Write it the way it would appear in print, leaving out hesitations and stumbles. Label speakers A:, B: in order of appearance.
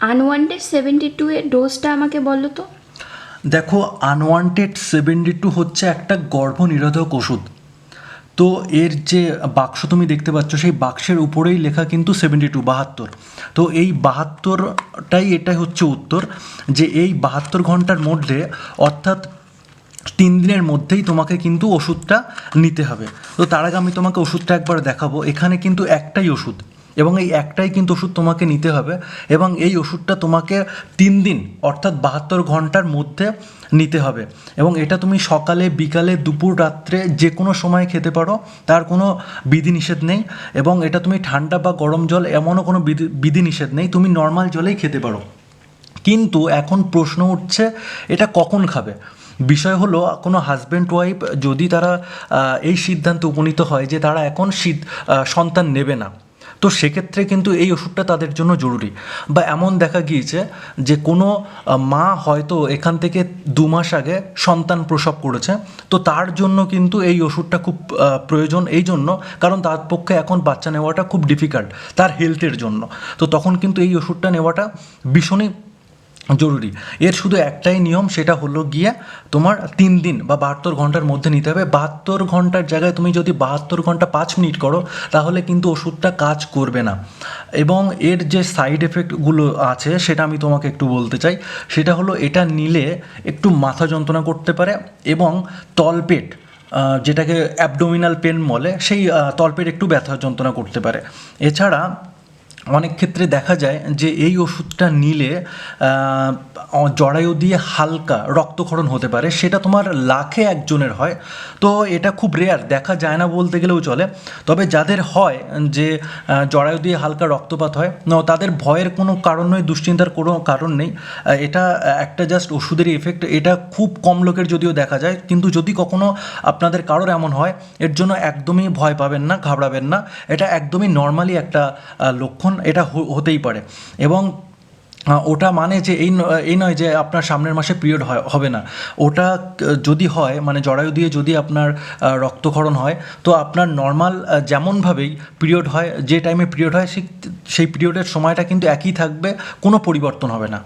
A: Unwanted 72 এর ডোজটা আমাকে বলো তো।
B: দেখো, আনওয়ান্টেড 72 হচ্ছে একটা গর্ভনিরোধক ওষুধ। তো এর যে বাক্স তুমি দেখতে পাচ্ছ, সেই বাক্সের উপরেই লেখা কিন্তু 72, 72। তো এই 72টাই এটাই হচ্ছে উত্তর, যে এই 72 ঘন্টার মধ্যে, অর্থাৎ 3 দিনের মধ্যেই তোমাকে কিন্তু ওষুধটা নিতে হবে। তো তার আগে আমি তোমাকে ওষুধটা একবার দেখাবো। এখানে কিন্তু একটাই ওষুধ, এবং এই একটাই কিন্তু ওষুধ তোমাকে নিতে হবে, এবং এই ওষুধটা তোমাকে 3 দিন অর্থাৎ 72 ঘন্টার মধ্যে নিতে হবে। এবং এটা তুমি সকালে, বিকালে, দুপুর, রাত্রে যে কোনো সময় খেতে পারো, তার কোনো বিধিনিষেধ নেই। এবং এটা তুমি ঠান্ডা বা গরম জল এমনও কোনো বিধিনিষেধ নেই, তুমি নর্মাল জলেই খেতে পারো। কিন্তু এখন প্রশ্ন উঠছে, এটা কখন খাবে। বিষয় হলো, কোনো হাজব্যান্ড ওয়াইফ যদি তারা এই সিদ্ধান্তে উপনীত হয় যে তারা এখন সন্তান নেবে না, তো সেক্ষেত্রে কিন্তু এই ওষুধটা তাদের জন্য জরুরি। বা এমন দেখা গিয়েছে যে কোনো মা হয়তো এখান থেকে 2 মাস আগে সন্তান প্রসব করেছে, তো তার জন্য কিন্তু এই ওষুধটা খুব প্রয়োজন। এই জন্য, কারণ তার পক্ষে এখন বাচ্চা নেওয়াটা খুব ডিফিকাল্ট তার হেলথের জন্য। তো তখন কিন্তু এই ওষুধটা নেওয়াটা ভীষণই জরুরি। এর শুধু একটাই নিয়ম, সেটা হলো গিয়ে তোমার 3 দিন বা 72 ঘন্টার মধ্যে নিতে হবে। 72 ঘন্টার জায়গায় তুমি যদি 72 ঘন্টা 5 মিনিট করো, তাহলে কিন্তু ওষুধটা কাজ করবে না। এবং এর যে সাইড এফেক্টগুলো আছে সেটা আমি তোমাকে একটু বলতে চাই। সেটা হলো, এটা নিলে একটু মাথা যন্ত্রণা করতে পারে, এবং তলপেট, যেটাকে অ্যাবডোমিনাল পেন বলে, সেই তলপেট একটু ব্যথা যন্ত্রণা করতে পারে। এছাড়া অনেক ক্ষেত্রে দেখা যায় যে এই ওষুধটা নিলে জরায়ু দিয়ে হালকা রক্তক্ষরণ হতে পারে, সেটা তোমার লাখে একজনের হয়। তো এটা খুব রেয়ার, দেখা যায় না বলতে গেলেও চলে। তবে যাদের হয়, যে জরায়ু দিয়ে হালকা রক্তপাত হয়, তাদের ভয়ের কোনো কারণ নেই, দুশ্চিন্তার কোনো কারণ নেই। এটা একটা জাস্ট ওষুধেরই এফেক্ট। এটা খুব কম লোকের যদিও দেখা যায়, কিন্তু যদি কখনো আপনাদের কারোর এমন হয়, এর জন্য একদমই ভয় পাবেন না, ঘাবড়াবেন না। এটা একদমই নর্মালি একটা লক্ষণ, এটা হতেই পারে। এবং ওটা মানে যে এই নয় যে আপনার সামনের মাসে পিরিয়ড হবে না। ওটা যদি হয়, মানে জরায়ু দিয়ে যদি আপনার রক্তক্ষরণ হয়, তো আপনার নর্মাল যেমনভাবেই পিরিয়ড হয়, যে টাইমে পিরিয়ড হয়, সেই পিরিয়ডের সময়টা কিন্তু একই থাকবে, কোনো পরিবর্তন হবে না।